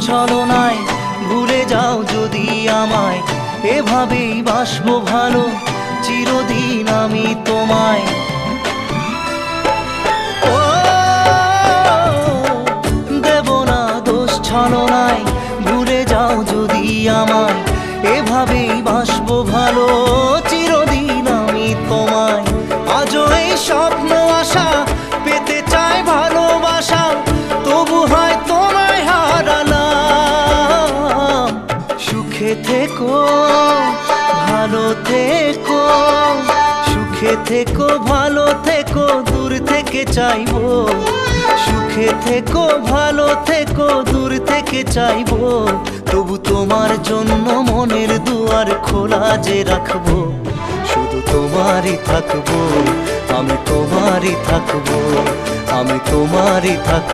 ছলনায় ভুলে যাও যদি আমায়, এভাবেই বাসবো ভালো চিরদিন আমি তোমায়। ও দেব না দোষ ছলনায় ভুলে যাও যদি আমায়, এভাবেই বাসবো ভালো চিরদিন আমি তোমায়। আজও এই স্বপ্ন আশা পেতে চাই ভালোবাসা, তবু হয় তোমায় হারালাম। সুখে থেকো ভালো থেকো, সুখে থেকো ভালো থেকো, দূর থেকে চাইবো। সুখে থেকো ভালো থেকো, দূর থেকে চাইবো, তবু তোমার জন্য মনের দুয়ার খোলা যে রাখবো। শুধু তোমারই থাকবো, আমি তোমারই থাকবো, আমি তোমারই থাকবো।